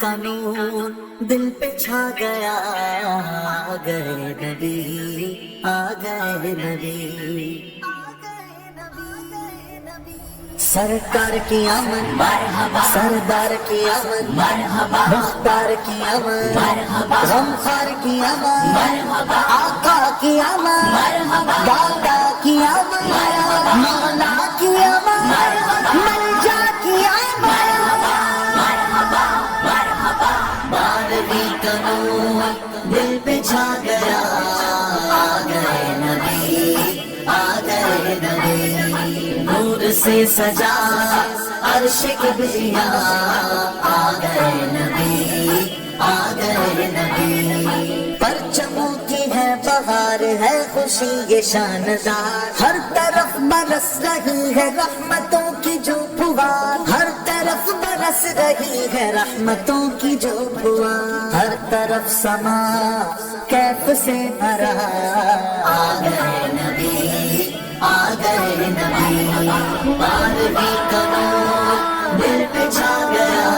کا نور دل پہ چھا گیا، آ گئے نبی، آ گئے نبی، سرکار کی آمد مرحبا، سردار کی آمد مرحبا، مختار کی آمد مرحبا، غمخوار کی آمد مرحبا، آقا کی آمد مرحبا، دادا کی آمد مرحبا، مولا کی آمد مرحبا، ملجا کی آمد مرحبا مرحبا، 12ویں کا نور دل پہ چھا گیا، آ گئے نبی، آ گئے نبی، نور سے سجا عرش کبریا، آ گئے نبی، آ گئے نبی، پرچموں کی ہے بہار، ہے خوشی یہ شاندار، ہر طرف برس رہی ہے رحمتوں کی جو پھوار، ہر طرف برس رہی ہے رحمتوں کی جو پھوار، ہر طرف سما کیف سے بھرا، آ گئے نبی، آ گئے نبی، 12ویں کا نور دل پہ چھا گیا،